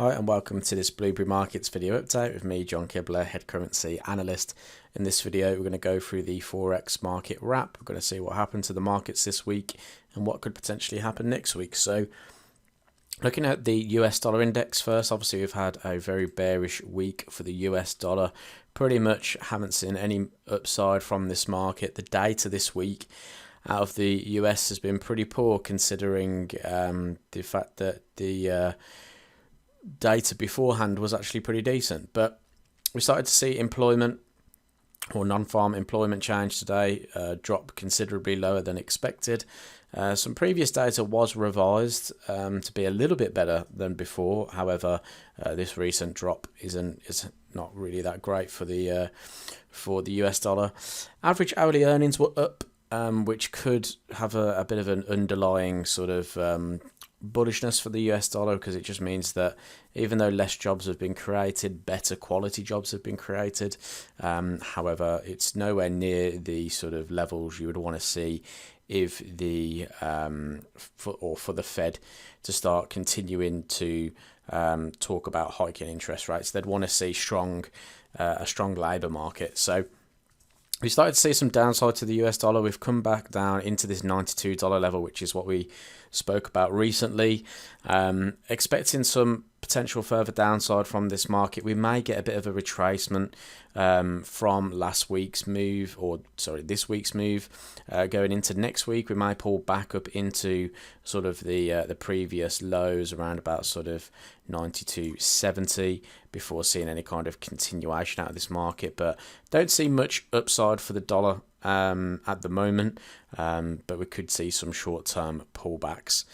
Hi and welcome to this Blueberry Markets video update with me, John Kibler, head currency analyst. In this video, we're going to go through the Forex market wrap. We're going to see what happened to the markets this week and what could potentially happen next week. So, looking at the US dollar index first, obviously we've had a very bearish week for the US dollar. Pretty much haven't seen any upside from this market. The data this week out of the US has been pretty poor, considering the fact that the data beforehand was actually pretty decent. But we started to see employment or non-farm employment change today drop considerably lower than expected. Some previous data was revised to be a little bit better than before. However, this recent drop is not really that great for the US dollar. Average hourly earnings were up, which could have a bit of an underlying sort of bullishness for the US dollar, because it just means that even though less jobs have been created, better quality jobs have been created. However, it's nowhere near the sort of levels you would want to see if the for the Fed to start continuing to talk about hiking interest rates. They'd want to see a strong labour market. So we started to see some downside to the US dollar. We've come back down into this $92 level, which is what we spoke about recently. Expecting some potential further downside from this market. We may get a bit of a retracement from last week's move, or sorry, this week's move. Going into next week, we may pull back up into sort of the previous lows around about sort of 92.70 before seeing any kind of continuation out of this market. But don't see much upside for the dollar at the moment, but we could see some short-term pullbacks.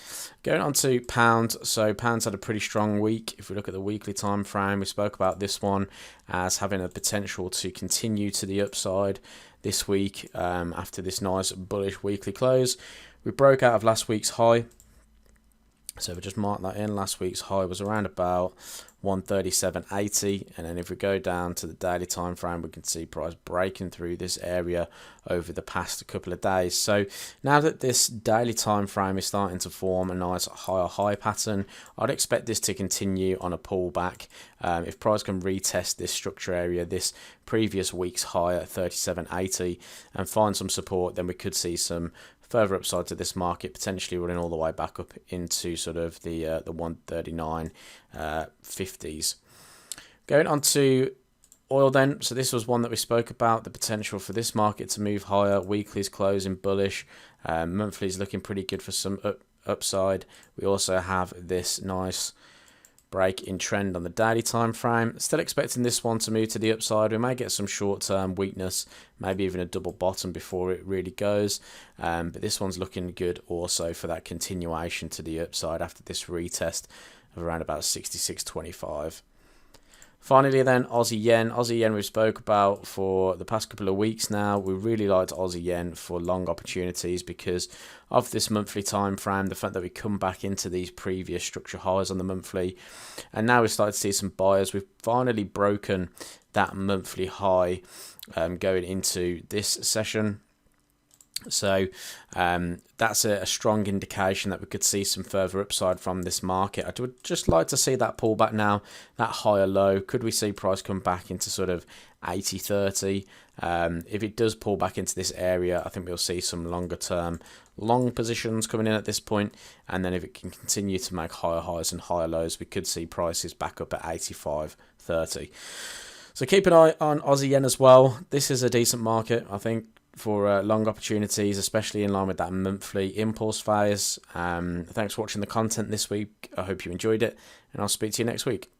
Going on to pound, so pound's had a pretty strong week. If we look at the weekly time frame, we spoke about this one as having a potential to continue to the upside this week after this nice bullish weekly close. We broke out of last week's high, so we just marked that in. Last week's high was around about 137.80, and then if we go down to the daily time frame, we can see price breaking through this area over the past couple of days. So now that this daily time frame is starting to form a nice higher high pattern, I'd expect this to continue on a pullback. If price can retest this structure area, this previous week's high at 37.80, and find some support, then we could see some further upside to this market, potentially running all the way back up into sort of the 139.50s. Going on to oil then, so this was one that we spoke about, the potential for this market to move higher. Weekly's closing bullish, monthly's looking pretty good for some upside. We also have this nice break in trend on the daily time frame. Still expecting this one to move to the upside. We may get some short-term weakness, maybe even a double bottom before it really goes, but this one's looking good also for that continuation to the upside after this retest of around about 66.25. Finally then, Aussie yen. Aussie yen we spoke about for the past couple of weeks now. We really liked Aussie yen for long opportunities because of this monthly time frame, the fact that we come back into these previous structure highs on the monthly, and now we've started to see some buyers. We've finally broken that monthly high going into this session. So that's a strong indication that we could see some further upside from this market. I would just like to see that pullback now, that higher low. Could we see price come back into sort of 80.30? If it does pull back into this area, I think we'll see some longer term long positions coming in at this point, and then if it can continue to make higher highs and higher lows, we could see prices back up at 85.30. So keep an eye on Aussie yen as well. This is a decent market, I think, for long opportunities, especially in line with that monthly impulse phase. Thanks for watching the content this week. I hope you enjoyed it, and I'll speak to you next week.